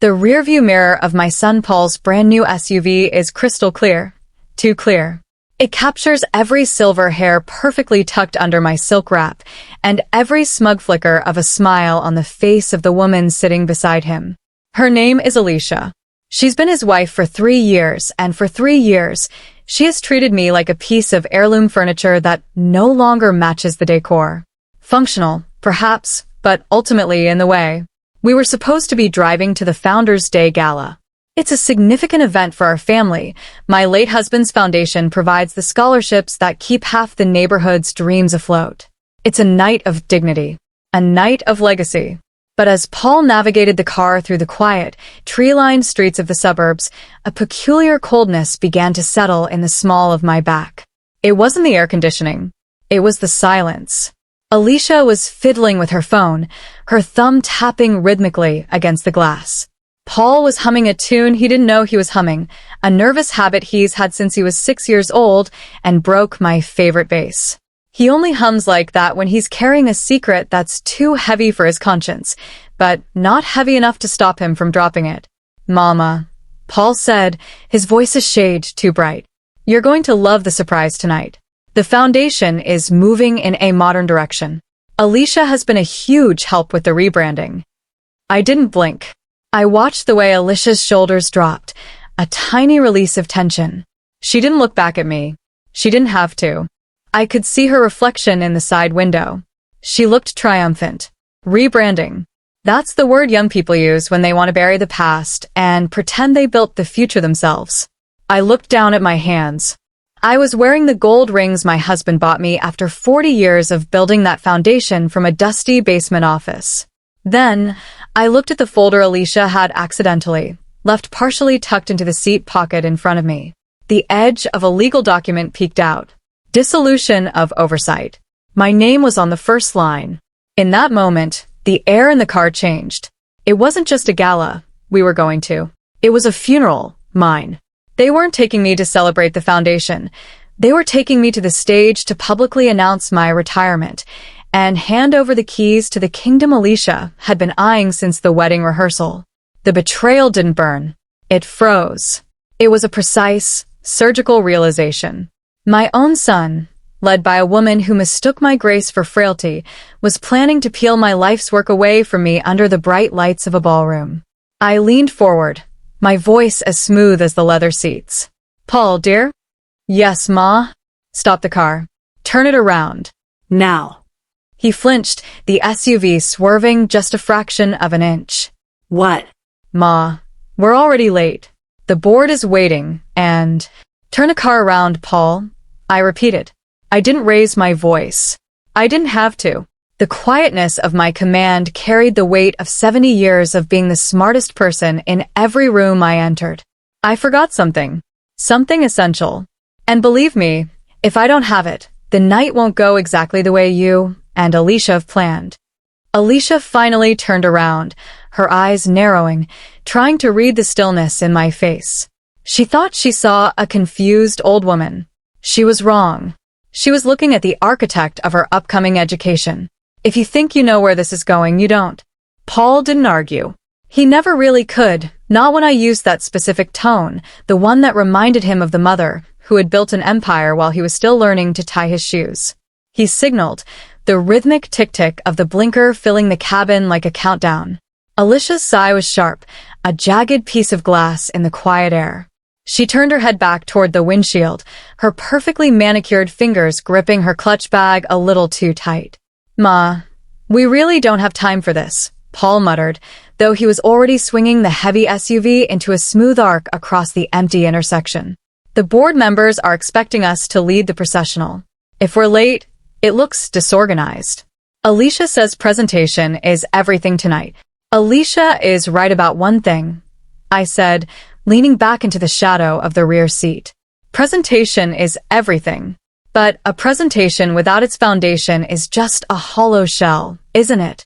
The rearview mirror of my son Paul's brand new SUV is crystal clear. Too clear. It captures every silver hair perfectly tucked under my silk wrap, and every smug flicker of a smile on the face of the woman sitting beside him. Her name is Alicia. She's been his wife for 3 years, and for 3 years, she has treated me like a piece of heirloom furniture that no longer matches the decor. Functional, perhaps, but ultimately in the way. We were supposed to be driving to the Founders' Day Gala. It's a significant event for our family. My late husband's foundation provides the scholarships that keep half the neighborhood's dreams afloat. It's a night of dignity. A night of legacy. But as Paul navigated the car through the quiet, tree-lined streets of the suburbs, a peculiar coldness began to settle in the small of my back. It wasn't the air conditioning. It was the silence. Alicia was fiddling with her phone, her thumb tapping rhythmically against the glass. Paul was humming a tune he didn't know he was humming, a nervous habit he's had since he was 6 years old, and broke my favorite bass. He only hums like that when he's carrying a secret that's too heavy for his conscience, but not heavy enough to stop him from dropping it. "Mama," Paul said, his voice a shade too bright. "You're going to love the surprise tonight. The foundation is moving in a modern direction. Alicia has been a huge help with the rebranding." I didn't blink. I watched the way Alicia's shoulders dropped, a tiny release of tension. She didn't look back at me. She didn't have to. I could see her reflection in the side window. She looked triumphant. Rebranding. That's the word young people use when they want to bury the past and pretend they built the future themselves. I looked down at my hands. I was wearing the gold rings my husband bought me after 40 years of building that foundation from a dusty basement office. Then, I looked at the folder Alicia had accidentally left partially tucked into the seat pocket in front of me. The edge of a legal document peeked out. Dissolution of oversight. My name was on the first line. In that moment, the air in the car changed. It wasn't just a gala we were going to. It was a funeral, mine. They weren't taking me to celebrate the foundation. They were taking me to the stage to publicly announce my retirement and hand over the keys to the kingdom Alicia had been eyeing since the wedding rehearsal. The betrayal didn't burn. It froze. It was a precise, surgical realization. My own son, led by a woman who mistook my grace for frailty, was planning to peel my life's work away from me under the bright lights of a ballroom. I leaned forward, my voice as smooth as the leather seats. "Paul, dear?" "Yes, Ma." "Stop the car. Turn it around. Now." He flinched, the SUV swerving just a fraction of an inch. "What?" "Ma, we're already late. The board is waiting, and—" "Turn the car around, Paul," I repeated. I didn't raise my voice. I didn't have to. The quietness of my command carried the weight of 70 years of being the smartest person in every room I entered. I forgot something. Something essential. And believe me, if I don't have it, the night won't go exactly the way you and Alicia have planned. Alicia finally turned around, her eyes narrowing, trying to read the stillness in my face. She thought she saw a confused old woman. She was wrong. She was looking at the architect of her upcoming education. If you think you know where this is going, you don't. Paul didn't argue. He never really could, not when I used that specific tone, the one that reminded him of the mother who had built an empire while he was still learning to tie his shoes. He signaled, the rhythmic tick-tick of the blinker filling the cabin like a countdown. Alicia's sigh was sharp, a jagged piece of glass in the quiet air. She turned her head back toward the windshield, her perfectly manicured fingers gripping her clutch bag a little too tight. "Ma, we really don't have time for this," Paul muttered, though he was already swinging the heavy SUV into a smooth arc across the empty intersection. "The board members are expecting us to lead the processional. If we're late, it looks disorganized. Alicia says presentation is everything tonight." "Alicia is right about one thing," I said, leaning back into the shadow of the rear seat. "Presentation is everything. But a presentation without its foundation is just a hollow shell, isn't it?"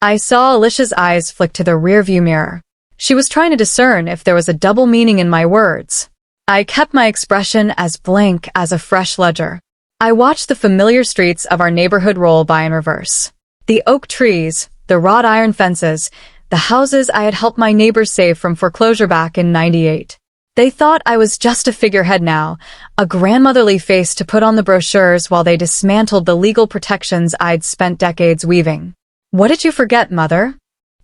I saw Alicia's eyes flick to the rearview mirror. She was trying to discern if there was a double meaning in my words. I kept my expression as blank as a fresh ledger. I watched the familiar streets of our neighborhood roll by in reverse. The oak trees, the wrought iron fences, the houses I had helped my neighbors save from foreclosure back in '98. They thought I was just a figurehead now, a grandmotherly face to put on the brochures while they dismantled the legal protections I'd spent decades weaving. "What did you forget, Mother?"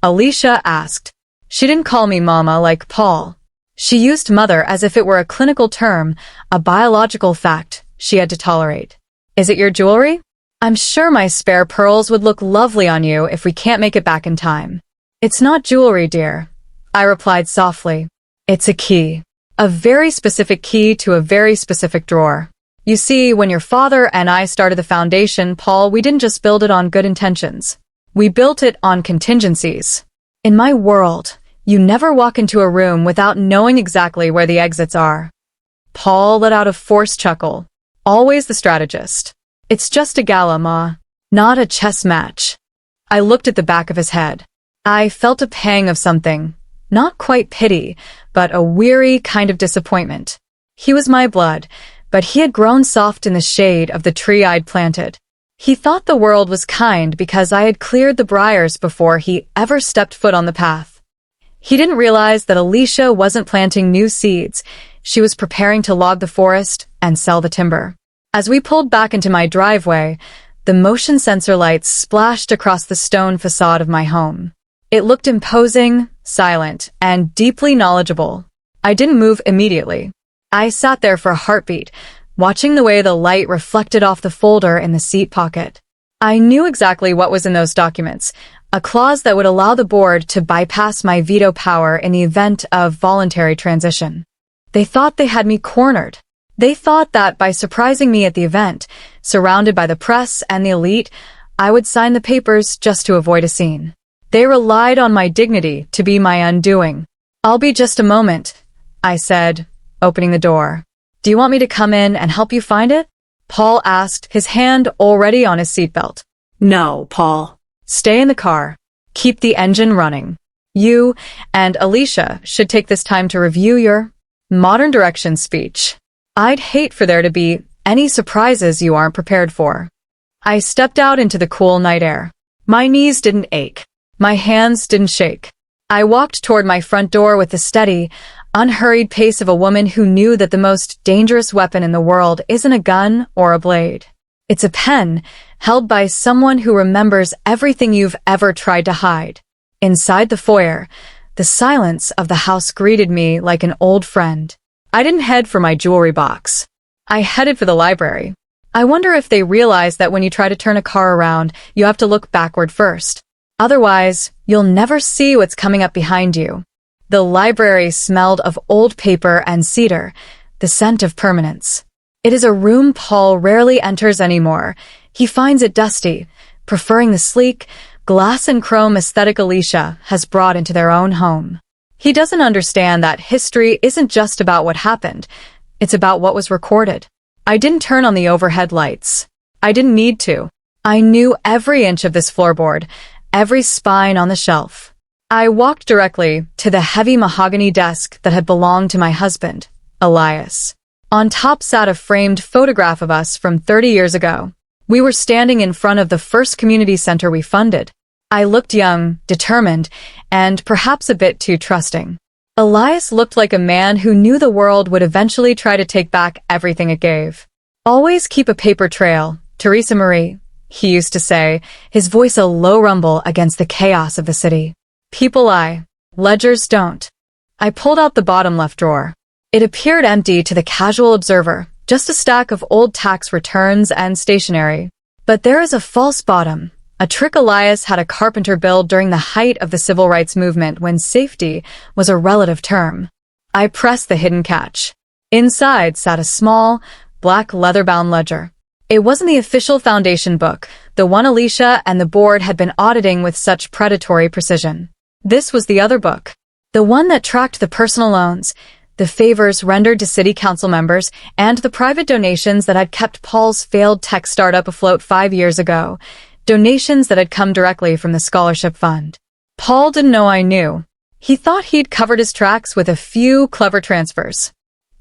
Alicia asked. She didn't call me Mama like Paul. She used mother as if it were a clinical term, a biological fact she had to tolerate. "Is it your jewelry? I'm sure my spare pearls would look lovely on you if we can't make it back in time." "It's not jewelry, dear," I replied softly. "It's a key. A very specific key to a very specific drawer. You see, when your father and I started the foundation, Paul, we didn't just build it on good intentions. We built it on contingencies. In my world, you never walk into a room without knowing exactly where the exits are." Paul let out a forced chuckle. Always the strategist. "It's just a gala, Ma. Not a chess match." I looked at the back of his head. I felt a pang of something. Not quite pity, but a weary kind of disappointment. He was my blood, but he had grown soft in the shade of the tree I'd planted. He thought the world was kind because I had cleared the briars before he ever stepped foot on the path. He didn't realize that Alicia wasn't planting new seeds. She was preparing to log the forest and sell the timber. As we pulled back into my driveway, the motion sensor lights splashed across the stone facade of my home. It looked imposing, silent, and deeply knowledgeable. I didn't move immediately. I sat there for a heartbeat, watching the way the light reflected off the folder in the seat pocket. I knew exactly what was in those documents, a clause that would allow the board to bypass my veto power in the event of voluntary transition. They thought they had me cornered. They thought that by surprising me at the event, surrounded by the press and the elite, I would sign the papers just to avoid a scene. They relied on my dignity to be my undoing. "I'll be just a moment," I said, opening the door. "Do you want me to come in and help you find it?" Paul asked, his hand already on his seatbelt. "No, Paul. Stay in the car. Keep the engine running. You and Alicia should take this time to review your modern direction speech. I'd hate for there to be any surprises you aren't prepared for." I stepped out into the cool night air. My knees didn't ache. My hands didn't shake. I walked toward my front door with the steady, unhurried pace of a woman who knew that the most dangerous weapon in the world isn't a gun or a blade. It's a pen, held by someone who remembers everything you've ever tried to hide. Inside the foyer, the silence of the house greeted me like an old friend. I didn't head for my jewelry box. I headed for the library. I wonder if they realize that when you try to turn a car around, you have to look backward first. Otherwise, you'll never see what's coming up behind you. The library smelled of old paper and cedar, the scent of permanence. It is a room Paul rarely enters anymore. He finds it dusty, preferring the sleek, glass and chrome aesthetic Alicia has brought into their own home. He doesn't understand that history isn't just about what happened, it's about what was recorded. I didn't turn on the overhead lights. I didn't need to. I knew every inch of this floorboard, every spine on the shelf. I walked directly to the heavy mahogany desk that had belonged to my husband, Elias. On top sat a framed photograph of us from 30 years ago. We were standing in front of the first community center we funded. I looked young, determined, and perhaps a bit too trusting. Elias looked like a man who knew the world would eventually try to take back everything it gave. "Always keep a paper trail, Teresa Marie," he used to say, his voice a low rumble against the chaos of the city. "People lie. Ledgers don't." I pulled out the bottom left drawer. It appeared empty to the casual observer, just a stack of old tax returns and stationery. But there is a false bottom, a trick Elias had a carpenter build during the height of the civil rights movement when safety was a relative term. I pressed the hidden catch. Inside sat a small, black leather-bound ledger. It wasn't the official foundation book, the one Alicia and the board had been auditing with such predatory precision. This was the other book, the one that tracked the personal loans, the favors rendered to city council members, and the private donations that had kept Paul's failed tech startup afloat 5 years ago, donations that had come directly from the scholarship fund. Paul didn't know I knew. He thought he'd covered his tracks with a few clever transfers.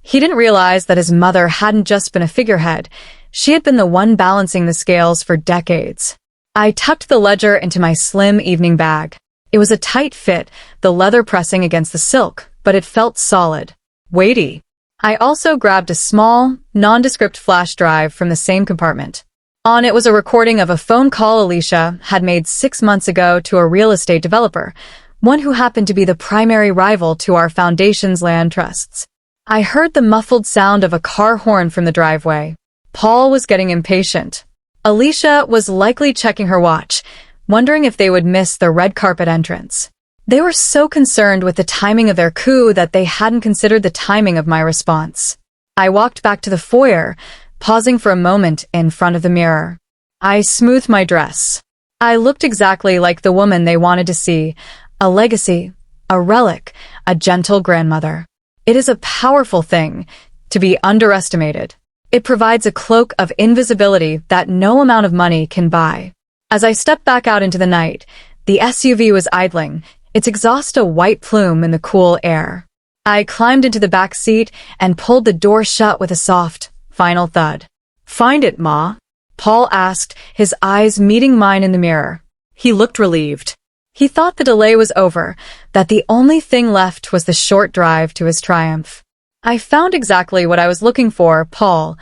He didn't realize that his mother hadn't just been a figurehead. She had been the one balancing the scales for decades. I tucked the ledger into my slim evening bag. It was a tight fit, the leather pressing against the silk, but it felt solid. Weighty. I also grabbed a small, nondescript flash drive from the same compartment. On it was a recording of a phone call Alicia had made 6 months ago to a real estate developer, one who happened to be the primary rival to our foundation's land trusts. I heard the muffled sound of a car horn from the driveway. Paul was getting impatient. Alicia was likely checking her watch, wondering if they would miss the red carpet entrance. They were so concerned with the timing of their coup that they hadn't considered the timing of my response. I walked back to the foyer, pausing for a moment in front of the mirror. I smoothed my dress. I looked exactly like the woman they wanted to see, a legacy, a relic, a gentle grandmother. It is a powerful thing to be underestimated. It provides a cloak of invisibility that no amount of money can buy. As I stepped back out into the night, the SUV was idling, its exhaust a white plume in the cool air. I climbed into the back seat and pulled the door shut with a soft, final thud. "Find it, Ma?" Paul asked, his eyes meeting mine in the mirror. He looked relieved. He thought the delay was over, that the only thing left was the short drive to his triumph. "I found exactly what I was looking for, Paul,"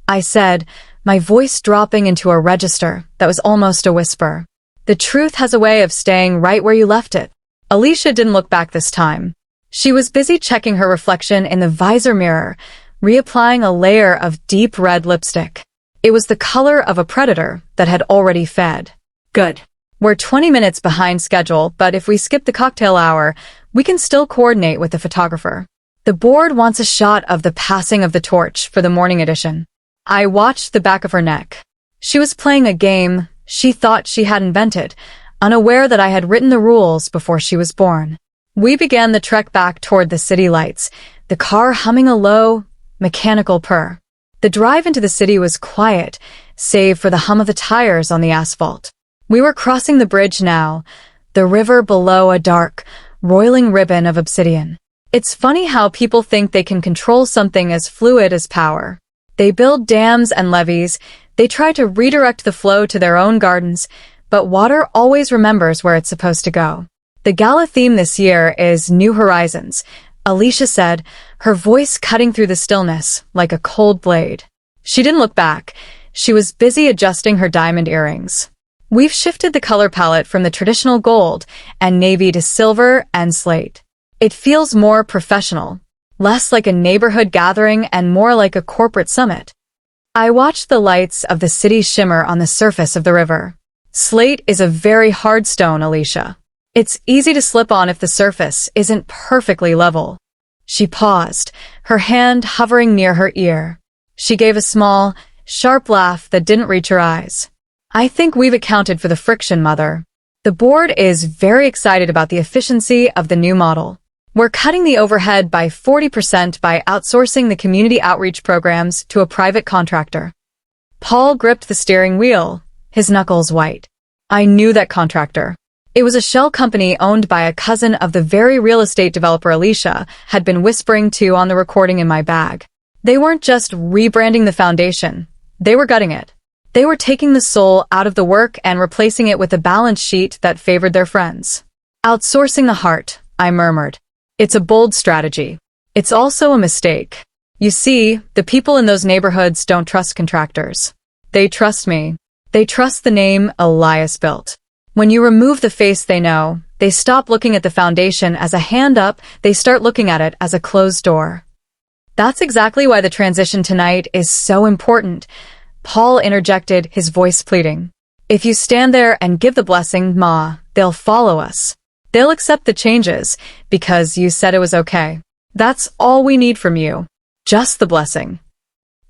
I said, my voice dropping into a register that was almost a whisper. "The truth has a way of staying right where you left it." Alicia didn't look back this time. She was busy checking her reflection in the visor mirror, reapplying a layer of deep red lipstick. It was the color of a predator that had already fed. "Good. We're 20 minutes behind schedule, but if we skip the cocktail hour, we can still coordinate with the photographer. The board wants a shot of the passing of the torch for the morning edition." I watched the back of her neck. She was playing a game she thought she had invented, unaware that I had written the rules before she was born. We began the trek back toward the city lights, the car humming a low, mechanical purr. The drive into the city was quiet, save for the hum of the tires on the asphalt. We were crossing the bridge now, the river below a dark, roiling ribbon of obsidian. It's funny how people think they can control something as fluid as power. They build dams and levees, they try to redirect the flow to their own gardens, but water always remembers where it's supposed to go. The gala theme this year is New Horizons, Alicia said, her voice cutting through the stillness like a cold blade. She didn't look back. She was busy adjusting her diamond earrings. "We've shifted the color palette from the traditional gold and navy to silver and slate. It feels more professional, less like a neighborhood gathering and more like a corporate summit." I watched the lights of the city shimmer on the surface of the river. "Slate is a very hard stone, Alicia. It's easy to slip on if the surface isn't perfectly level." She paused, her hand hovering near her ear. She gave a small, sharp laugh that didn't reach her eyes. "I think we've accounted for the friction, Mother. The board is very excited about the efficiency of the new model. We're cutting the overhead by 40% by outsourcing the community outreach programs to a private contractor." Paul gripped the steering wheel, his knuckles white. I knew that contractor. It was a shell company owned by a cousin of the very real estate developer Alicia had been whispering to on the recording in my bag. They weren't just rebranding the foundation. They were gutting it. They were taking the soul out of the work and replacing it with a balance sheet that favored their friends. "Outsourcing the heart," I murmured. "It's a bold strategy. It's also a mistake. You see, the people in those neighborhoods don't trust contractors. They trust me. They trust the name Elias built. When you remove the face they know, they stop looking at the foundation as a hand up, they start looking at it as a closed door." "That's exactly why the transition tonight is so important," Paul interjected, his voice pleading. "If you stand there and give the blessing, Ma, they'll follow us. They'll accept the changes, because you said it was okay. That's all we need from you. Just the blessing."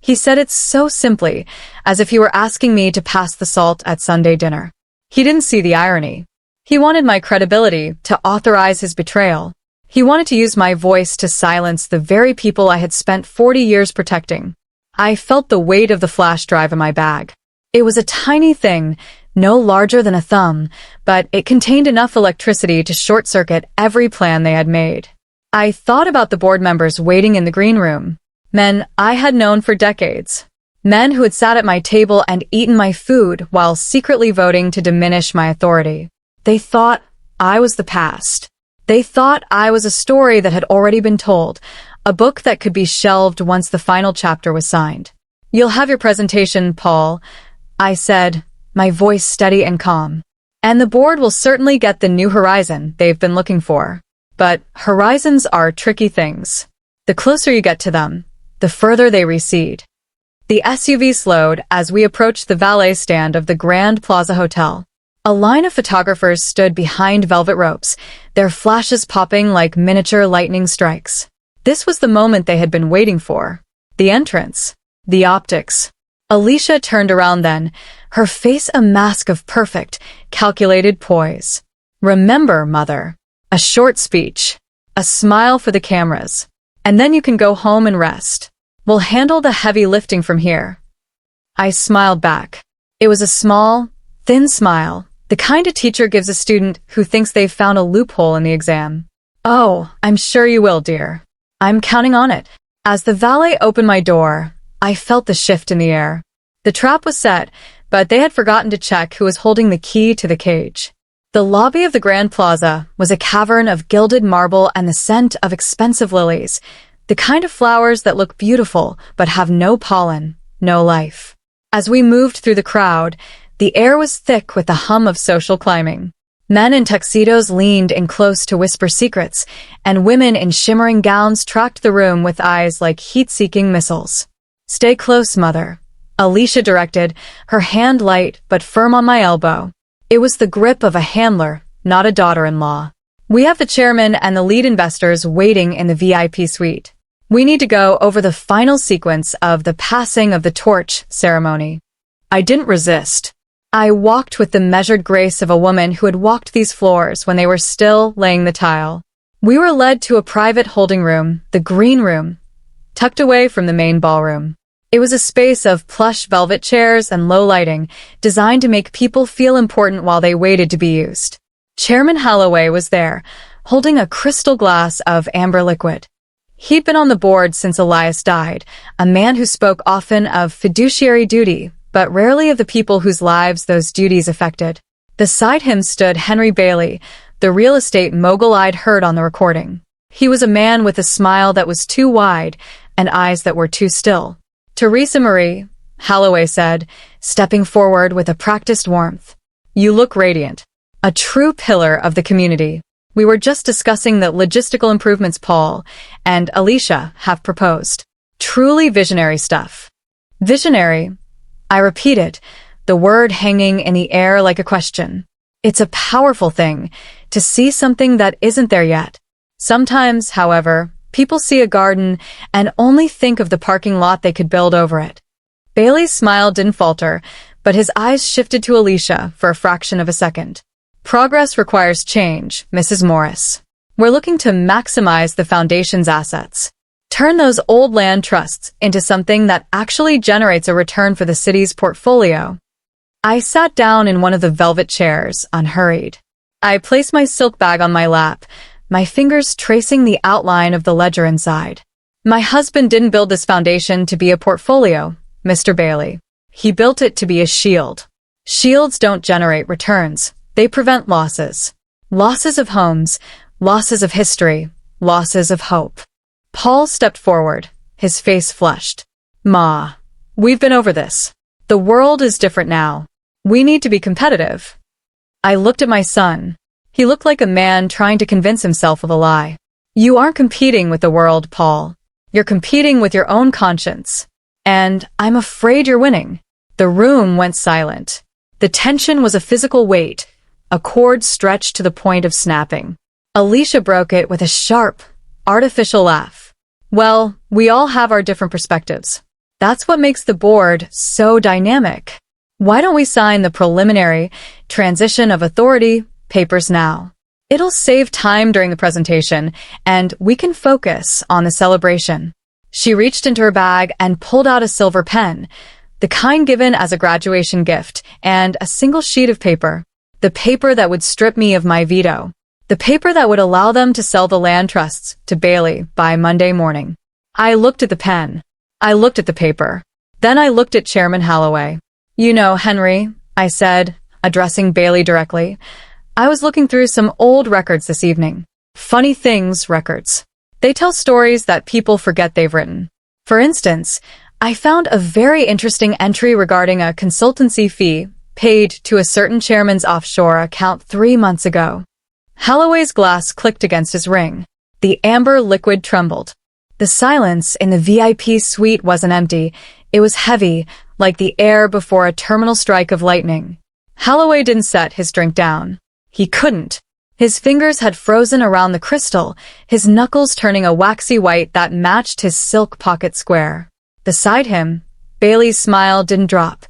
He said it so simply, as if he were asking me to pass the salt at Sunday dinner. He didn't see the irony. He wanted my credibility to authorize his betrayal. He wanted to use my voice to silence the very people I had spent 40 years protecting. I felt the weight of the flash drive in my bag. It was a tiny thing, no larger than a thumb, but it contained enough electricity to short-circuit every plan they had made. I thought about the board members waiting in the green room, men I had known for decades. Men who had sat at my table and eaten my food while secretly voting to diminish my authority. They thought I was the past. They thought I was a story that had already been told, a book that could be shelved once the final chapter was signed. "You'll have your presentation, Paul," I said, my voice steady and calm. "And the board will certainly get the new horizon they've been looking for. But horizons are tricky things. The closer you get to them, the further they recede." The SUV slowed as we approached the valet stand of the Grand Plaza Hotel. A line of photographers stood behind velvet ropes, their flashes popping like miniature lightning strikes. This was the moment they had been waiting for. The entrance. The optics. Alicia turned around then, her face a mask of perfect, calculated poise. "Remember, Mother. A short speech. A smile for the cameras. And then you can go home and rest. We'll handle the heavy lifting from here." I smiled back. It was a small, thin smile, the kind a teacher gives a student who thinks they've found a loophole in the exam. "Oh, I'm sure you will, dear. I'm counting on it." As the valet opened my door, I felt the shift in the air. The trap was set, but they had forgotten to check who was holding the key to the cage. The lobby of the Grand Plaza was a cavern of gilded marble and the scent of expensive lilies, the kind of flowers that look beautiful but have no pollen, no life. As we moved through the crowd, the air was thick with the hum of social climbing. Men in tuxedos leaned in close to whisper secrets, and women in shimmering gowns tracked the room with eyes like heat-seeking missiles. "Stay close, Mother," Alicia directed, her hand light but firm on my elbow. It was the grip of a handler, not a daughter-in-law. "We have the chairman and the lead investors waiting in the VIP suite. We need to go over the final sequence of the passing of the torch ceremony." I didn't resist. I walked with the measured grace of a woman who had walked these floors when they were still laying the tile. We were led to a private holding room, the green room, tucked away from the main ballroom. It was a space of plush velvet chairs and low lighting, designed to make people feel important while they waited to be used. Chairman Holloway was there, holding a crystal glass of amber liquid. He'd been on the board since Elias died, a man who spoke often of fiduciary duty, but rarely of the people whose lives those duties affected. Beside him stood Henry Bailey, the real estate mogul I'd heard on the recording. He was a man with a smile that was too wide and eyes that were too still. "Teresa Marie," Holloway said, stepping forward with a practiced warmth. "You look radiant. A true pillar of the community. We were just discussing the logistical improvements Paul and Alicia have proposed. Truly visionary stuff." "Visionary," I repeated, the word hanging in the air like a question. It's a powerful thing to see something that isn't there yet. Sometimes, however, people see a garden and only think of the parking lot they could build over it. Bailey's smile didn't falter, but his eyes shifted to Alicia for a fraction of a second. "Progress requires change, Mrs. Morris. We're looking to maximize the foundation's assets. Turn those old land trusts into something that actually generates a return for the city's portfolio." I sat down in one of the velvet chairs, unhurried. I placed my silk bag on my lap, my fingers tracing the outline of the ledger inside. "My husband didn't build this foundation to be a portfolio, Mr. Bailey. He built it to be a shield. Shields don't generate returns. They prevent losses. Losses of homes, losses of history, losses of hope." Paul stepped forward, his face flushed. "Ma, we've been over this. The world is different now. We need to be competitive." I looked at my son. He looked like a man trying to convince himself of a lie. "You aren't competing with the world, Paul. You're competing with your own conscience. And I'm afraid you're winning." The room went silent. The tension was a physical weight, a cord stretched to the point of snapping. Alicia broke it with a sharp, artificial laugh. "Well, we all have our different perspectives. That's what makes the board so dynamic. Why don't we sign the preliminary transition of authority papers now? It'll save time during the presentation, and we can focus on the celebration." She reached into her bag and pulled out a silver pen, the kind given as a graduation gift, and a single sheet of paper. The paper that would strip me of my veto. The paper that would allow them to sell the land trusts to Bailey by Monday morning. I looked at the pen. I looked at the paper. Then I looked at Chairman Holloway. "You know, Henry," I said, addressing Bailey directly, I was looking through some old records this evening. Funny things records. They tell stories that people forget they've written. For instance, I found a very interesting entry regarding a consultancy fee paid to a certain chairman's offshore account 3 months ago. Holloway's glass clicked against his ring. The amber liquid trembled. The silence in the VIP suite wasn't empty. It was heavy, like the air before a terminal strike of lightning. Holloway didn't set his drink down. He couldn't. His fingers had frozen around the crystal, his knuckles turning a waxy white that matched his silk pocket square. Beside him, Bailey's smile didn't drop.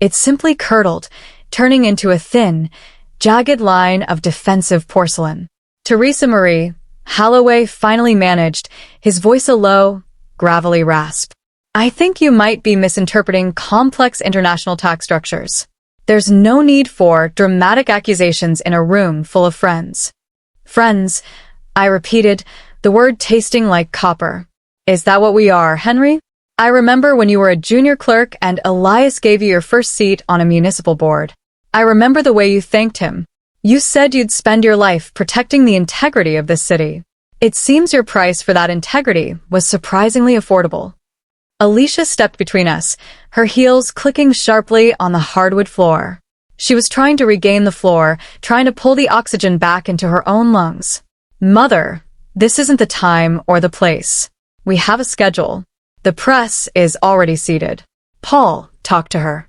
It simply curdled, turning into a thin, jagged line of defensive porcelain. Teresa Marie, Holloway finally managed, his voice a low, gravelly rasp. I think you might be misinterpreting complex international tax structures. There's no need for dramatic accusations in a room full of friends. Friends, I repeated, the word tasting like copper. Is that what we are, Henry? I remember when you were a junior clerk and Elias gave you your first seat on a municipal board. I remember the way you thanked him. You said you'd spend your life protecting the integrity of this city. It seems your price for that integrity was surprisingly affordable. Alicia stepped between us, her heels clicking sharply on the hardwood floor. She was trying to regain the floor, trying to pull the oxygen back into her own lungs. Mother, this isn't the time or the place. We have a schedule. The press is already seated. Paul, talk to her.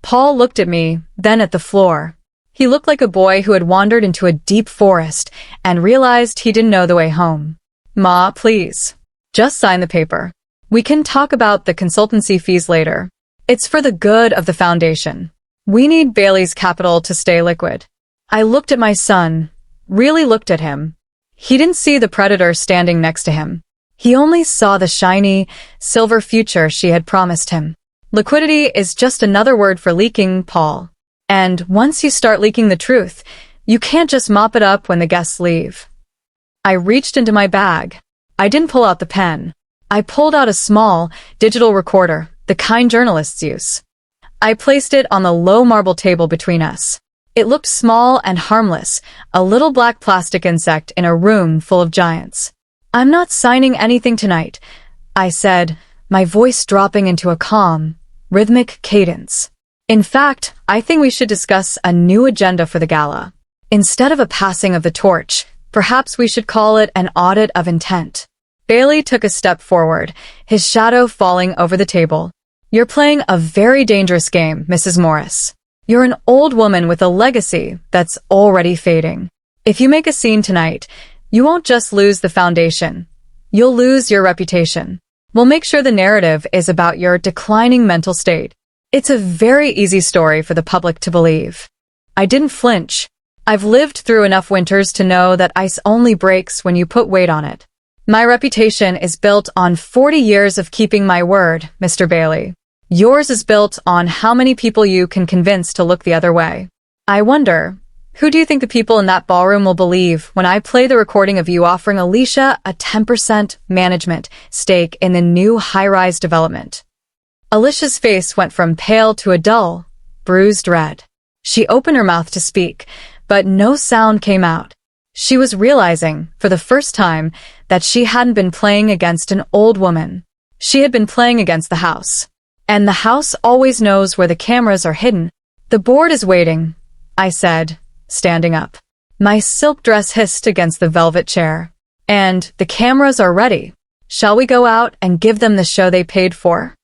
Paul looked at me, then at the floor. He looked like a boy who had wandered into a deep forest and realized he didn't know the way home. Ma, please. Just sign the paper. We can talk about the consultancy fees later. It's for the good of the foundation. We need Bailey's capital to stay liquid. I looked at my son, really looked at him. He didn't see the predator standing next to him. He only saw the shiny, silver future she had promised him. Liquidity is just another word for leaking, Paul. And once you start leaking the truth, you can't just mop it up when the guests leave. I reached into my bag. I didn't pull out the pen. I pulled out a small, digital recorder, the kind journalists use. I placed it on the low marble table between us. It looked small and harmless, a little black plastic insect in a room full of giants. I'm not signing anything tonight, I said, my voice dropping into a calm, rhythmic cadence. In fact, I think we should discuss a new agenda for the gala. Instead of a passing of the torch, perhaps we should call it an audit of intent. Bailey took a step forward, his shadow falling over the table. You're playing a very dangerous game, Mrs. Morris. You're an old woman with a legacy that's already fading. If you make a scene tonight, you won't just lose the foundation. You'll lose your reputation. We'll make sure the narrative is about your declining mental state. It's a very easy story for the public to believe. I didn't flinch. I've lived through enough winters to know that ice only breaks when you put weight on it. My reputation is built on 40 years of keeping my word, Mr. Bailey. Yours is built on how many people you can convince to look the other way. I wonder, who do you think the people in that ballroom will believe when I play the recording of you offering Alicia a 10% management stake in the new high-rise development? Alicia's face went from pale to a dull, bruised red. She opened her mouth to speak, but no sound came out. She was realizing, for the first time, that she hadn't been playing against an old woman. She had been playing against the house. And the house always knows where the cameras are hidden. The board is waiting, I said, standing up. My silk dress hissed against the velvet chair. And the cameras are ready. Shall we go out and give them the show they paid for?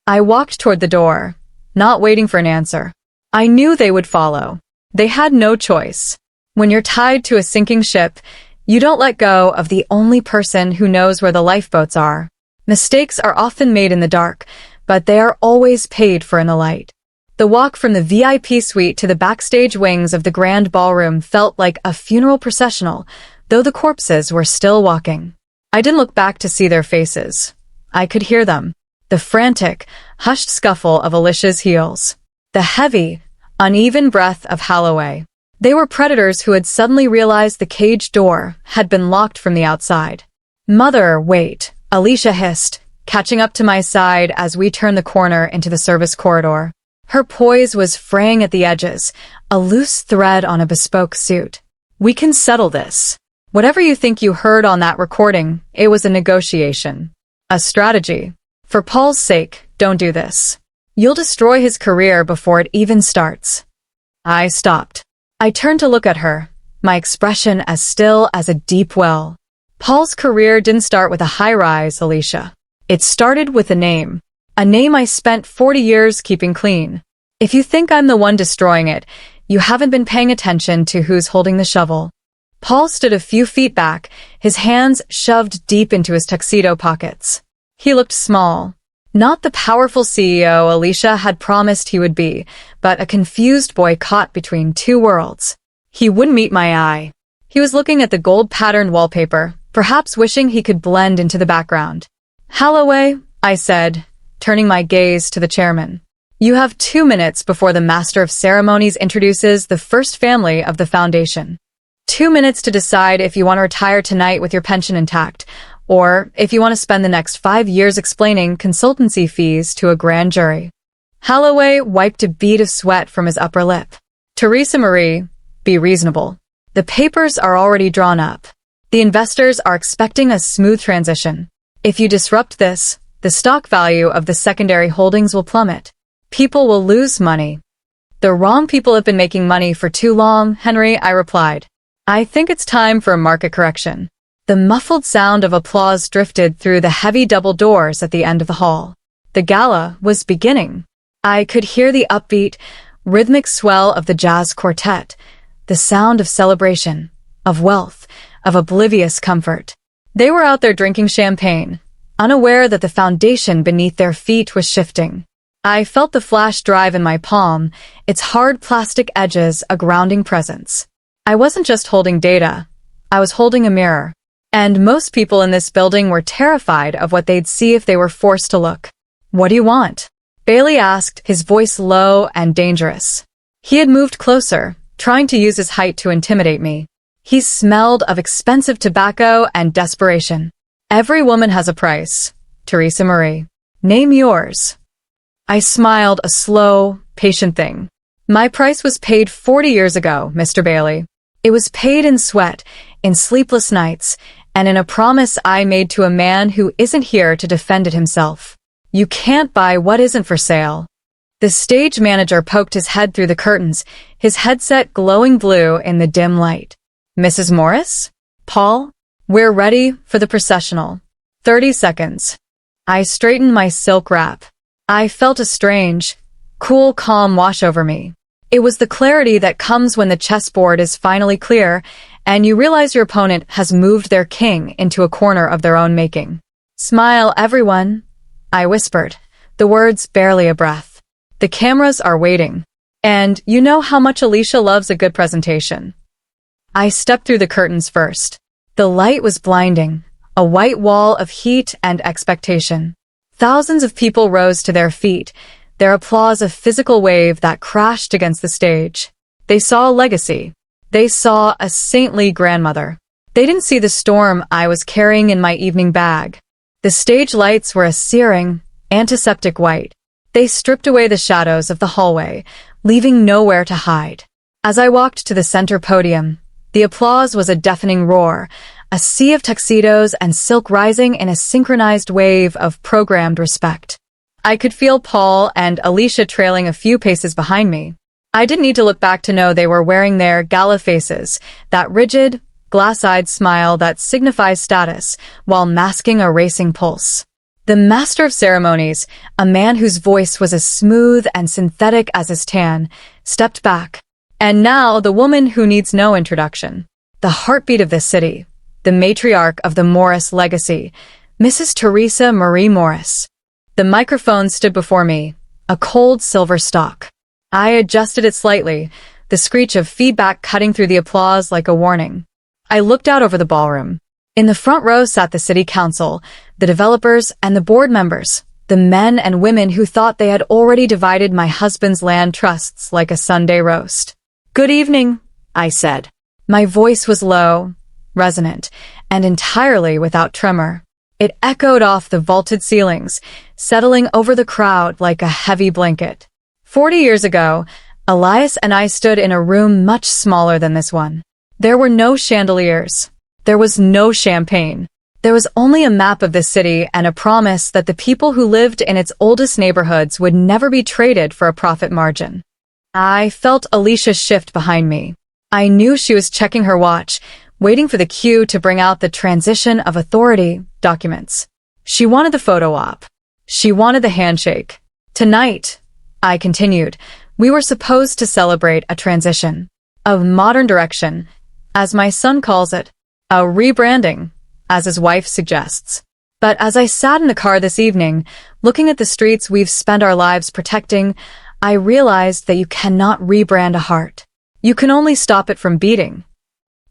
I walked toward the door, not waiting for an answer. I knew they would follow. They had no choice. When you're tied to a sinking ship, you don't let go of the only person who knows where the lifeboats are. Mistakes are often made in the dark, but they are always paid for in the light. The walk from the VIP suite to the backstage wings of the grand ballroom felt like a funeral processional, though the corpses were still walking. I didn't look back to see their faces. I could hear them. The frantic, hushed scuffle of Alicia's heels. The heavy, uneven breath of Holloway. They were predators who had suddenly realized the cage door had been locked from the outside. Mother, wait, Alicia hissed, catching up to my side as we turned the corner into the service corridor. Her poise was fraying at the edges, a loose thread on a bespoke suit. "We can settle this. Whatever you think you heard on that recording, it was a negotiation. A strategy. For Paul's sake, don't do this. You'll destroy his career before it even starts." I stopped. I turned to look at her, my expression as still as a deep well. Paul's career didn't start with a high-rise, Alicia. It started with a name I spent 40 years keeping clean. If you think I'm the one destroying it, you haven't been paying attention to who's holding the shovel. Paul stood a few feet back, his hands shoved deep into his tuxedo pockets. He looked small. Not the powerful CEO Alicia had promised he would be, but a confused boy caught between two worlds. He wouldn't meet my eye. He was looking at the gold-patterned wallpaper, perhaps wishing he could blend into the background. "Holloway," I said, turning my gaze to the chairman. "You have 2 minutes before the Master of Ceremonies introduces the first family of the Foundation. 2 minutes to decide if you want to retire tonight with your pension intact, or if you want to spend the next 5 years explaining consultancy fees to a grand jury." Holloway wiped a bead of sweat from his upper lip. "Teresa Marie, be reasonable. The papers are already drawn up. The investors are expecting a smooth transition. If you disrupt this, the stock value of the secondary holdings will plummet. People will lose money." "The wrong people have been making money for too long, Henry," I replied. "I think it's time for a market correction." The muffled sound of applause drifted through the heavy double doors at the end of the hall. The gala was beginning. I could hear the upbeat, rhythmic swell of the jazz quartet, the sound of celebration, of wealth, of oblivious comfort. They were out there drinking champagne, unaware that the foundation beneath their feet was shifting. I felt the flash drive in my palm, its hard plastic edges a grounding presence. I wasn't just holding data, I was holding a mirror. And most people in this building were terrified of what they'd see if they were forced to look. "What do you want?" Bailey asked, his voice low and dangerous. He had moved closer, trying to use his height to intimidate me. He smelled of expensive tobacco and desperation. "Every woman has a price, Teresa Marie. Name yours." I smiled, a slow, patient thing. "My price was paid 40 years ago, Mr. Bailey. It was paid in sweat, in sleepless nights, and in a promise I made to a man who isn't here to defend it himself. You can't buy what isn't for sale." The stage manager poked his head through the curtains, his headset glowing blue in the dim light. "Mrs. Morris? Paul? We're ready for the processional. 30 seconds. I straightened my silk wrap. I felt a strange, cool calm wash over me. It was the clarity that comes when the chessboard is finally clear and you realize your opponent has moved their king into a corner of their own making. "Smile, everyone," I whispered, the words barely a breath. "The cameras are waiting. And you know how much Alicia loves a good presentation." I stepped through the curtains first. The light was blinding, a white wall of heat and expectation. Thousands of people rose to their feet, their applause a physical wave that crashed against the stage. They saw a legacy. They saw a saintly grandmother. They didn't see the storm I was carrying in my evening bag. The stage lights were a searing, antiseptic white. They stripped away the shadows of the hallway, leaving nowhere to hide. As I walked to the center podium, the applause was a deafening roar, a sea of tuxedos and silk rising in a synchronized wave of programmed respect. I could feel Paul and Alicia trailing a few paces behind me. I didn't need to look back to know they were wearing their gala faces, that rigid, glass-eyed smile that signifies status, while masking a racing pulse. The Master of Ceremonies, a man whose voice was as smooth and synthetic as his tan, stepped back. And now the woman who needs no introduction. The heartbeat of the city, the matriarch of the Morris legacy, Mrs. Teresa Marie Morris. The microphone stood before me, a cold silver stalk. I adjusted it slightly, the screech of feedback cutting through the applause like a warning. I looked out over the ballroom. In the front row sat the city council, the developers and the board members, the men and women who thought they had already divided my husband's land trusts like a Sunday roast. "Good evening," I said. My voice was low, resonant, and entirely without tremor. It echoed off the vaulted ceilings, settling over the crowd like a heavy blanket. 40 years ago, Elias and I stood in a room much smaller than this one. There were no chandeliers. There was no champagne. There was only a map of the city and a promise that the people who lived in its oldest neighborhoods would never be traded for a profit margin. I felt Alicia shift behind me. I knew she was checking her watch, waiting for the cue to bring out the transition of authority documents. She wanted the photo op. She wanted the handshake. Tonight, I continued, we were supposed to celebrate a transition, a modern direction, as my son calls it, a rebranding, as his wife suggests. But as I sat in the car this evening, looking at the streets we've spent our lives protecting, I realized that you cannot rebrand a heart. You can only stop it from beating.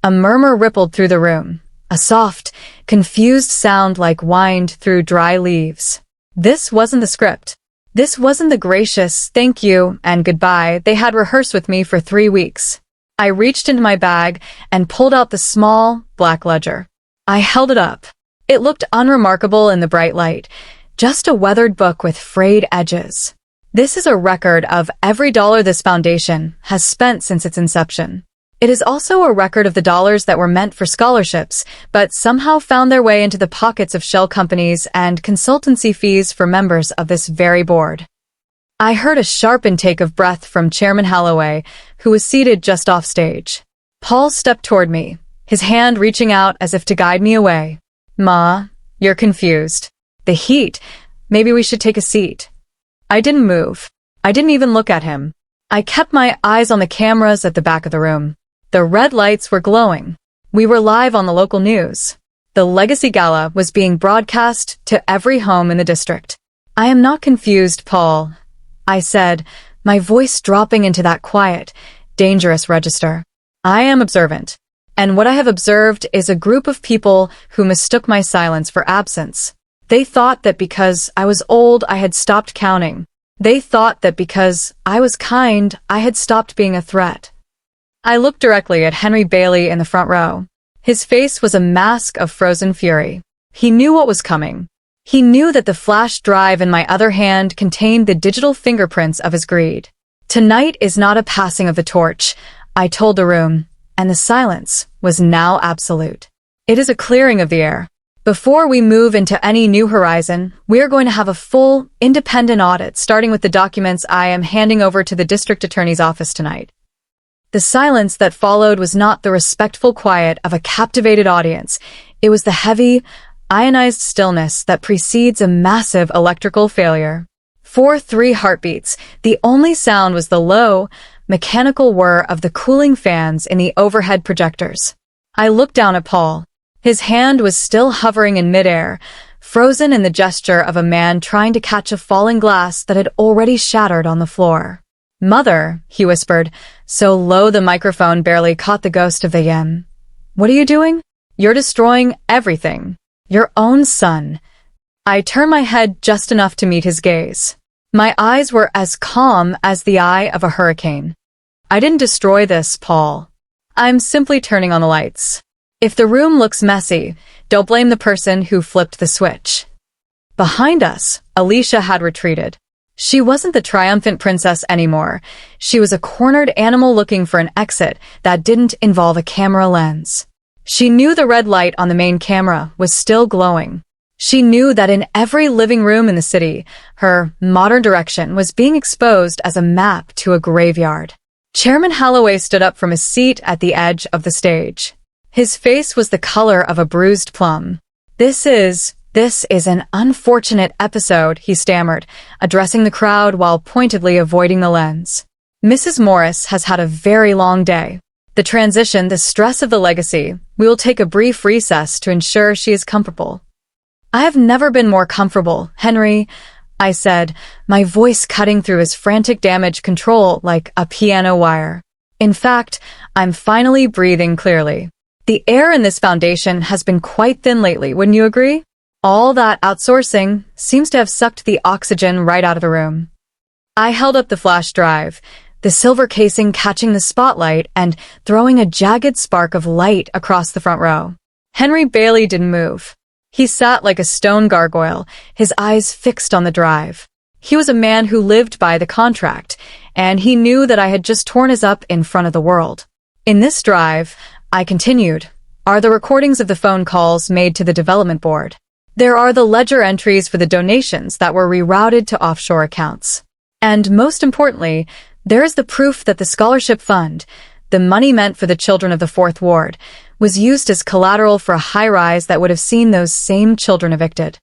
A murmur rippled through the room, a soft, confused sound like wind through dry leaves. This wasn't the script. This wasn't the gracious thank you and goodbye they had rehearsed with me for 3 weeks. I reached into my bag and pulled out the small, black ledger. I held it up. It looked unremarkable in the bright light, just a weathered book with frayed edges. This is a record of every dollar this foundation has spent since its inception. It is also a record of the dollars that were meant for scholarships, but somehow found their way into the pockets of shell companies and consultancy fees for members of this very board. I heard a sharp intake of breath from Chairman Holloway, who was seated just off stage. Paul stepped toward me, his hand reaching out as if to guide me away. Ma, you're confused. The heat. Maybe we should take a seat. I didn't move. I didn't even look at him. I kept my eyes on the cameras at the back of the room. The red lights were glowing. We were live on the local news. The Legacy Gala was being broadcast to every home in the district. I am not confused, Paul, I said, my voice dropping into that quiet, dangerous register. I am observant. And what I have observed is a group of people who mistook my silence for absence. They thought that because I was old, I had stopped counting. They thought that because I was kind, I had stopped being a threat. I looked directly at Henry Bailey in the front row. His face was a mask of frozen fury. He knew what was coming. He knew that the flash drive in my other hand contained the digital fingerprints of his greed. Tonight is not a passing of the torch, I told the room, and the silence was now absolute. It is a clearing of the air. Before we move into any new horizon, we are going to have a full, independent audit, starting with the documents I am handing over to the district attorney's office tonight. The silence that followed was not the respectful quiet of a captivated audience. It was the heavy, ionized stillness that precedes a massive electrical failure. 4-3 heartbeats. The only sound was the low, mechanical whir of the cooling fans in the overhead projectors. I looked down at Paul. His hand was still hovering in midair, frozen in the gesture of a man trying to catch a falling glass that had already shattered on the floor. Mother, he whispered, so low the microphone barely caught the ghost of the yen. What are you doing? You're destroying everything. Your own son. I turned my head just enough to meet his gaze. My eyes were as calm as the eye of a hurricane. I didn't destroy this, Paul. I'm simply turning on the lights. If the room looks messy, don't blame the person who flipped the switch. Behind us, Alicia had retreated. She wasn't the triumphant princess anymore. She was a cornered animal looking for an exit that didn't involve a camera lens. She knew the red light on the main camera was still glowing. She knew that in every living room in the city, her modern direction was being exposed as a map to a graveyard. Chairman Holloway stood up from his seat at the edge of the stage. His face was the color of a bruised plum. This is an unfortunate episode, he stammered, addressing the crowd while pointedly avoiding the lens. Mrs. Morris has had a very long day. The transition, the stress of the legacy. We will take a brief recess to ensure she is comfortable. I have never been more comfortable, Henry, I said, my voice cutting through his frantic damage control like a piano wire. In fact, I'm finally breathing clearly. The air in this foundation has been quite thin lately, wouldn't you agree? All that outsourcing seems to have sucked the oxygen right out of the room. I held up the flash drive, the silver casing catching the spotlight and throwing a jagged spark of light across the front row. Henry Bailey didn't move. He sat like a stone gargoyle, his eyes fixed on the drive. He was a man who lived by the contract, and he knew that I had just torn us up in front of the world. In this drive, I continued, are the recordings of the phone calls made to the development board. There are the ledger entries for the donations that were rerouted to offshore accounts. And most importantly, there is the proof that the scholarship fund, the money meant for the children of the Fourth Ward, was used as collateral for a high-rise that would have seen those same children evicted.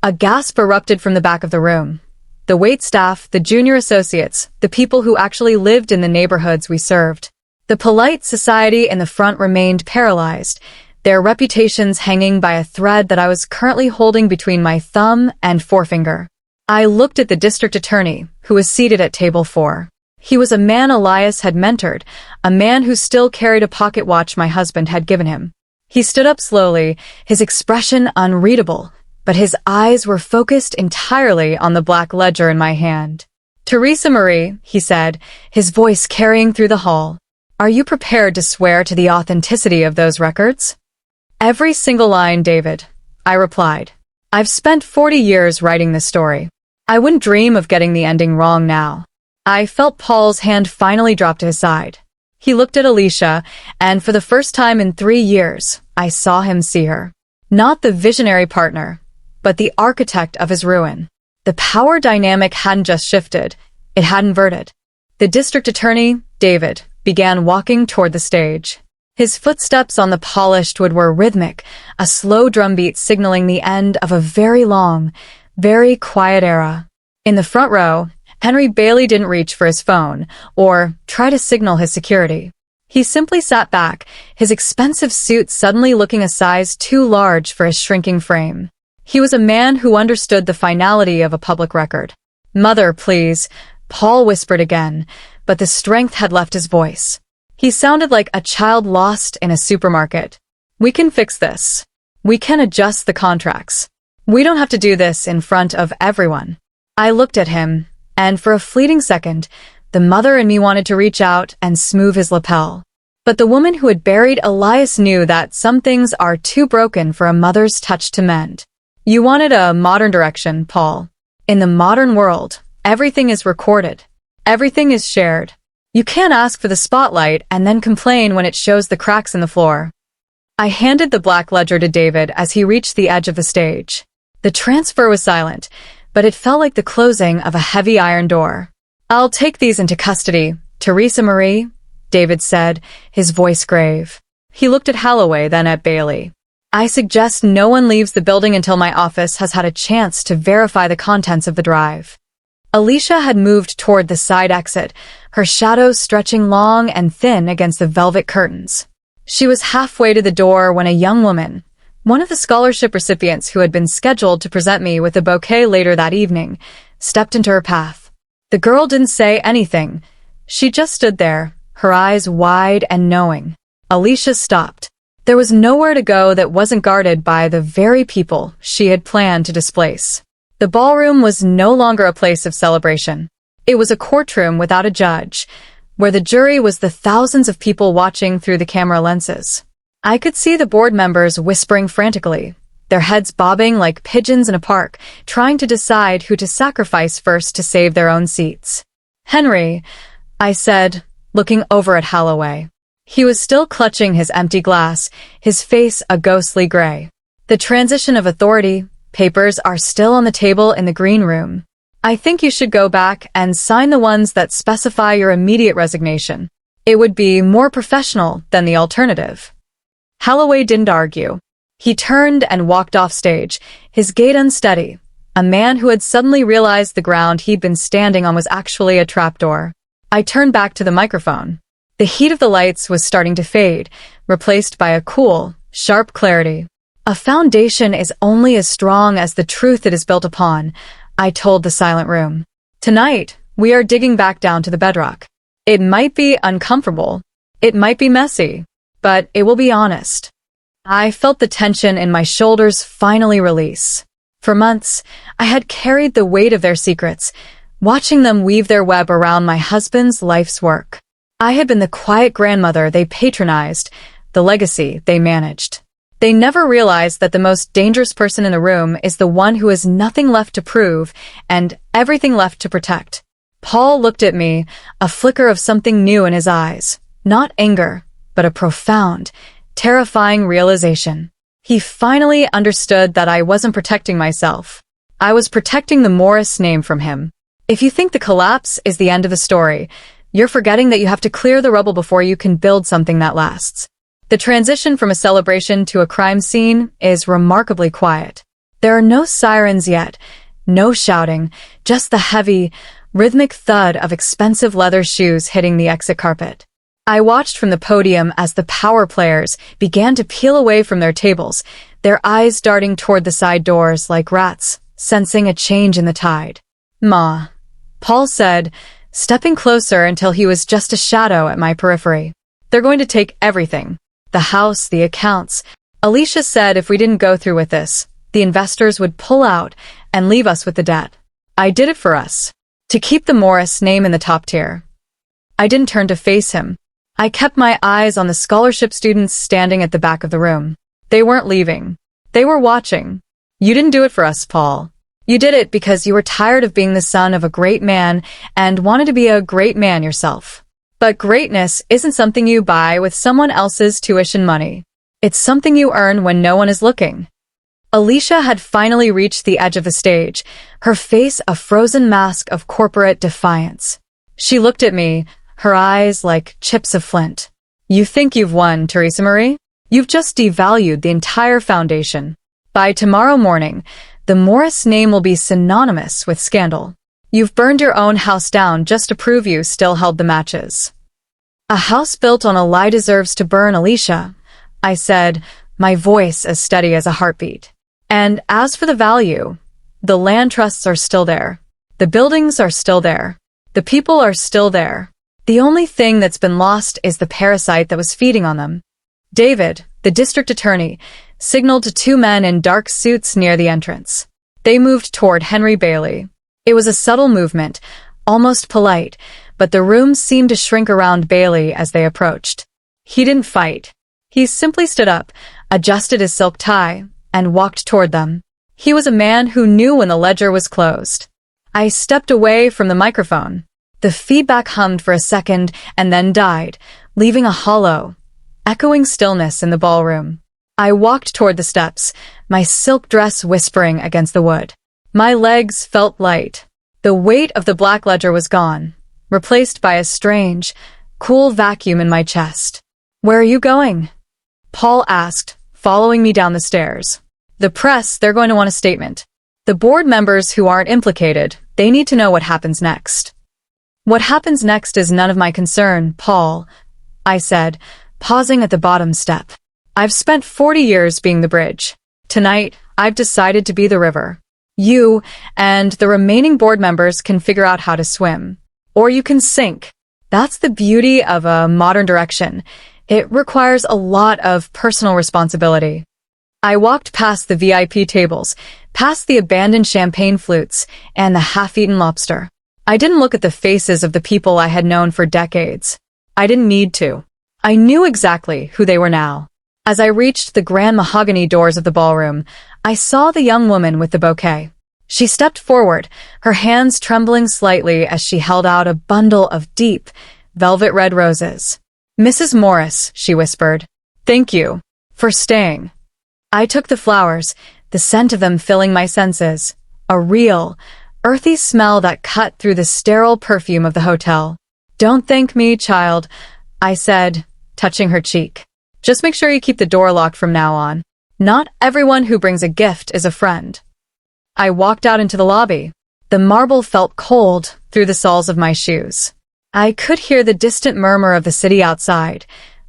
A gasp erupted from the back of the room. The wait staff, the junior associates, the people who actually lived in the neighborhoods we served. The polite society in the front remained paralyzed, their reputations hanging by a thread that I was currently holding between my thumb and forefinger. I looked at the district attorney, who was seated at table 4. He was a man Elias had mentored, a man who still carried a pocket watch my husband had given him. He stood up slowly, his expression unreadable, but his eyes were focused entirely on the black ledger in my hand. Teresa Marie, he said, his voice carrying through the hall, are you prepared to swear to the authenticity of those records? Every single line, David, I replied. I've spent 40 years writing this story. I wouldn't dream of getting the ending wrong now. I felt Paul's hand finally drop to his side. He looked at Alicia, and for the first time in 3 years, I saw him see her. Not the visionary partner, but the architect of his ruin. The power dynamic hadn't just shifted, it had inverted. The district attorney, David, began walking toward the stage. His footsteps on the polished wood were rhythmic, a slow drumbeat signaling the end of a very long, very quiet era. In the front row, Henry Bailey didn't reach for his phone or try to signal his security. He simply sat back, his expensive suit suddenly looking a size too large for his shrinking frame. He was a man who understood the finality of a public record. Mother, please, Paul whispered again, but the strength had left his voice. He sounded like a child lost in a supermarket. We can fix this. We can adjust the contracts. We don't have to do this in front of everyone. I looked at him, and for a fleeting second, the mother in me wanted to reach out and smooth his lapel. But the woman who had buried Elias knew that some things are too broken for a mother's touch to mend. You wanted a modern direction, Paul. In the modern world, everything is recorded. Everything is shared. You can't ask for the spotlight and then complain when it shows the cracks in the floor. I handed the black ledger to David as he reached the edge of the stage. The transfer was silent, but it felt like the closing of a heavy iron door. I'll take these into custody, Teresa Marie, David said, his voice grave. He looked at Holloway, then at Bailey. I suggest no one leaves the building until my office has had a chance to verify the contents of the drive. Alicia had moved toward the side exit, her shadows stretching long and thin against the velvet curtains. She was halfway to the door when a young woman, one of the scholarship recipients who had been scheduled to present me with a bouquet later that evening, stepped into her path. The girl didn't say anything. She just stood there, her eyes wide and knowing. Alicia stopped. There was nowhere to go that wasn't guarded by the very people she had planned to displace. The ballroom was no longer a place of celebration. It was a courtroom without a judge, where the jury was the thousands of people watching through the camera lenses. I could see the board members whispering frantically, their heads bobbing like pigeons in a park, trying to decide who to sacrifice first to save their own seats. Henry, I said, looking over at Holloway. He was still clutching his empty glass, his face a ghostly gray. The transition of authority, papers are still on the table in the green room. I think you should go back and sign the ones that specify your immediate resignation. It would be more professional than the alternative. Holloway didn't argue. He turned and walked off stage, his gait unsteady, a man who had suddenly realized the ground he'd been standing on was actually a trapdoor. I turned back to the microphone. The heat of the lights was starting to fade, replaced by a cool, sharp clarity. A foundation is only as strong as the truth it is built upon, I told the silent room. Tonight, we are digging back down to the bedrock. It might be uncomfortable. It might be messy, but it will be honest. I felt the tension in my shoulders finally release. For months, I had carried the weight of their secrets, watching them weave their web around my husband's life's work. I had been the quiet grandmother they patronized, the legacy they managed. They never realize that the most dangerous person in the room is the one who has nothing left to prove and everything left to protect. Paul looked at me, a flicker of something new in his eyes. Not anger, but a profound, terrifying realization. He finally understood that I wasn't protecting myself. I was protecting the Morris name from him. If you think the collapse is the end of the story, you're forgetting that you have to clear the rubble before you can build something that lasts. The transition from a celebration to a crime scene is remarkably quiet. There are no sirens yet, no shouting, just the heavy, rhythmic thud of expensive leather shoes hitting the exit carpet. I watched from the podium as the power players began to peel away from their tables, their eyes darting toward the side doors like rats, sensing a change in the tide. "Ma," Paul said, stepping closer until he was just a shadow at my periphery. "They're going to take everything. The house, the accounts. Alicia said if we didn't go through with this, the investors would pull out and leave us with the debt. I did it for us. To keep the Morris name in the top tier." I didn't turn to face him. I kept my eyes on the scholarship students standing at the back of the room. They weren't leaving. They were watching. "You didn't do it for us, Paul. You did it because you were tired of being the son of a great man and wanted to be a great man yourself. But greatness isn't something you buy with someone else's tuition money. It's something you earn when no one is looking." Alicia had finally reached the edge of the stage, her face a frozen mask of corporate defiance. She looked at me, her eyes like chips of flint. "You think you've won, Teresa Marie? You've just devalued the entire foundation. By tomorrow morning, the Morris name will be synonymous with scandal. You've burned your own house down just to prove you still held the matches." "A house built on a lie deserves to burn, Alicia," I said, my voice as steady as a heartbeat. "And as for the value, the land trusts are still there. The buildings are still there. The people are still there. The only thing that's been lost is the parasite that was feeding on them." David, the district attorney, signaled to two men in dark suits near the entrance. They moved toward Henry Bailey. It was a subtle movement, almost polite, but the room seemed to shrink around Bailey as they approached. He didn't fight. He simply stood up, adjusted his silk tie, and walked toward them. He was a man who knew when the ledger was closed. I stepped away from the microphone. The feedback hummed for a second and then died, leaving a hollow, echoing stillness in the ballroom. I walked toward the steps, my silk dress whispering against the wood. My legs felt light. The weight of the black ledger was gone, replaced by a strange, cool vacuum in my chest. "Where are you going?" Paul asked, following me down the stairs. "The press, they're going to want a statement. The board members who aren't implicated, they need to know what happens next." "What happens next is none of my concern, Paul," I said, pausing at the bottom step. "I've spent 40 years being the bridge. Tonight, I've decided to be the river. You and the remaining board members can figure out how to swim. Or you can sink. That's the beauty of a modern direction. It requires a lot of personal responsibility." I walked past the VIP tables, past the abandoned champagne flutes, and the half-eaten lobster. I didn't look at the faces of the people I had known for decades. I didn't need to. I knew exactly who they were now. As I reached the grand mahogany doors of the ballroom, I saw the young woman with the bouquet. She stepped forward, her hands trembling slightly as she held out a bundle of deep, velvet red roses. "Mrs. Morris," she whispered, "thank you for staying." I took the flowers, the scent of them filling my senses, a real, earthy smell that cut through the sterile perfume of the hotel. "Don't thank me, child," I said, touching her cheek. "Just make sure you keep the door locked from now on. Not everyone who brings a gift is a friend." I walked out into the lobby. The marble felt cold through the soles of my shoes. I could hear the distant murmur of the city outside,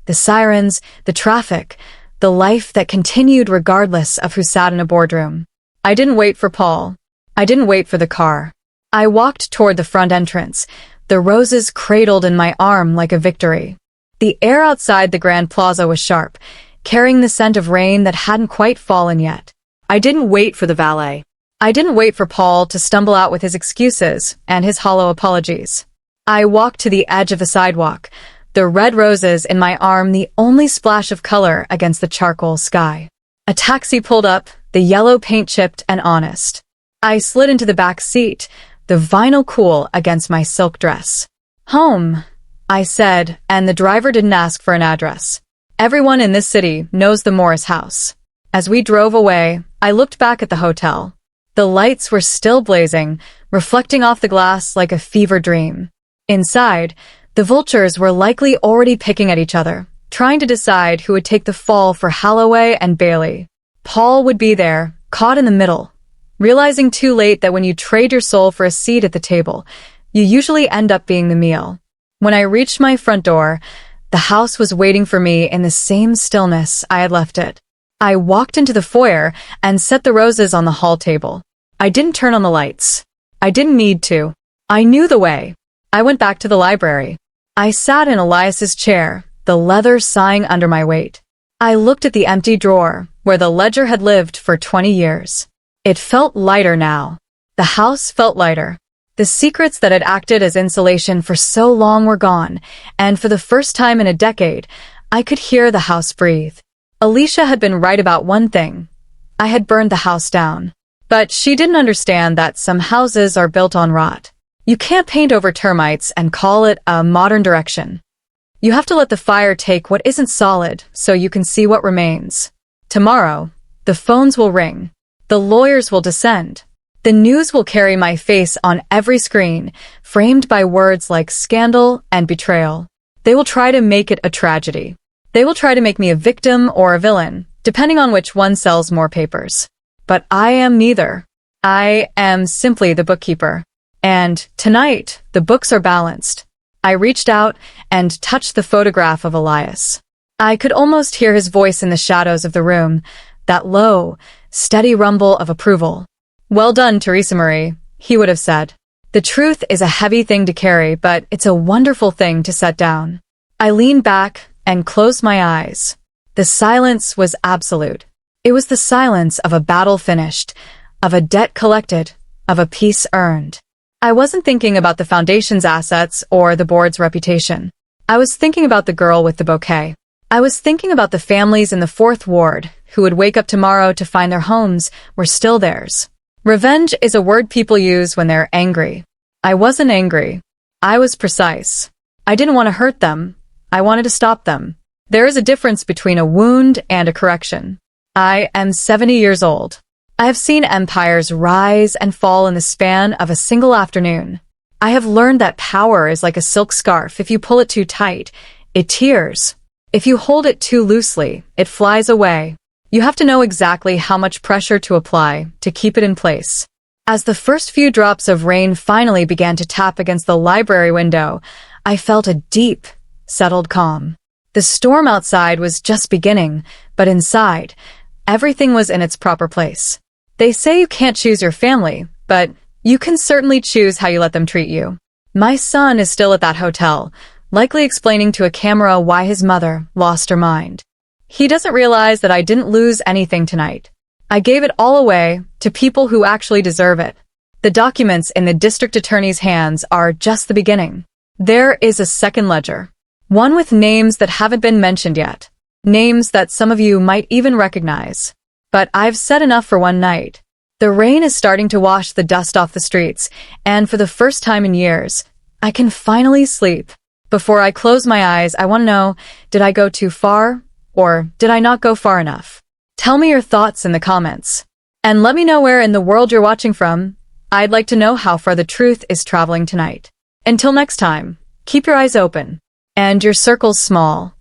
the sirens, the traffic, the life that continued regardless of who sat in a boardroom. I didn't wait for Paul. I didn't wait for the car. I walked toward the front entrance, the roses cradled in my arm like a victory. The air outside the Grand Plaza was sharp, carrying the scent of rain that hadn't quite fallen yet. I didn't wait for the valet. I didn't wait for Paul to stumble out with his excuses and his hollow apologies. I walked to the edge of the sidewalk, the red roses in my arm the only splash of color against the charcoal sky. A taxi pulled up, the yellow paint chipped and honest. I slid into the back seat, the vinyl cool against my silk dress. Home, I said, and the driver didn't ask for an address. Everyone in this city knows the Morris house. As we drove away, I looked back at the hotel. The lights were still blazing, reflecting off the glass like a fever dream. Inside, the vultures were likely already picking at each other, trying to decide who would take the fall for Holloway and Bailey. Paul would be there, caught in the middle, realizing too late that when you trade your soul for a seat at the table, you usually end up being the meal. When I reached my front door, the house was waiting for me in the same stillness I had left it. I walked into the foyer and set the roses on the hall table. I didn't turn on the lights. I didn't need to. I knew the way. I went back to the library. I sat in Elias's chair, the leather sighing under my weight. I looked at the empty drawer, where the ledger had lived for 20 years. It felt lighter now. The house felt lighter. The secrets that had acted as insulation for so long were gone, and for the first time in a decade, I could hear the house breathe. Alicia had been right about one thing. I had burned the house down. But she didn't understand that some houses are built on rot. You can't paint over termites and call it a modern direction. You have to let the fire take what isn't solid so you can see what remains. Tomorrow, the phones will ring. The lawyers will descend. The news will carry my face on every screen, framed by words like scandal and betrayal. They will try to make it a tragedy. They will try to make me a victim or a villain, depending on which one sells more papers. But I am neither. I am simply the bookkeeper. And tonight, the books are balanced. I reached out and touched the photograph of Elias. I could almost hear his voice in the shadows of the room, that low, steady rumble of approval. "Well done, Teresa Marie," he would have said. "The truth is a heavy thing to carry, but it's a wonderful thing to set down." I leaned back and closed my eyes. The silence was absolute. It was the silence of a battle finished, of a debt collected, of a peace earned. I wasn't thinking about the foundation's assets or the board's reputation. I was thinking about the girl with the bouquet. I was thinking about the families in the 4th Ward who would wake up tomorrow to find their homes were still theirs. Revenge is a word people use when they're angry. I wasn't angry. I was precise. I didn't want to hurt them. I wanted to stop them. There is a difference between a wound and a correction. I am 70 years old. I have seen empires rise and fall in the span of a single afternoon. I have learned that power is like a silk scarf. If you pull it too tight, it tears. If you hold it too loosely, it flies away. You have to know exactly how much pressure to apply to keep it in place. As the first few drops of rain finally began to tap against the library window, I felt a deep, settled calm. The storm outside was just beginning, but inside, everything was in its proper place. They say you can't choose your family, but you can certainly choose how you let them treat you. My son is still at that hotel, likely explaining to a camera why his mother lost her mind. He doesn't realize that I didn't lose anything tonight. I gave it all away to people who actually deserve it. The documents in the district attorney's hands are just the beginning. There is a second ledger, one with names that haven't been mentioned yet, names that some of you might even recognize. But I've said enough for one night. The rain is starting to wash the dust off the streets, and for the first time in years, I can finally sleep. Before I close my eyes, I want to know, did I go too far, or did I not go far enough? Tell me your thoughts in the comments. And let me know where in the world you're watching from. I'd like to know how far the truth is traveling tonight. Until next time, keep your eyes open, and your circles small.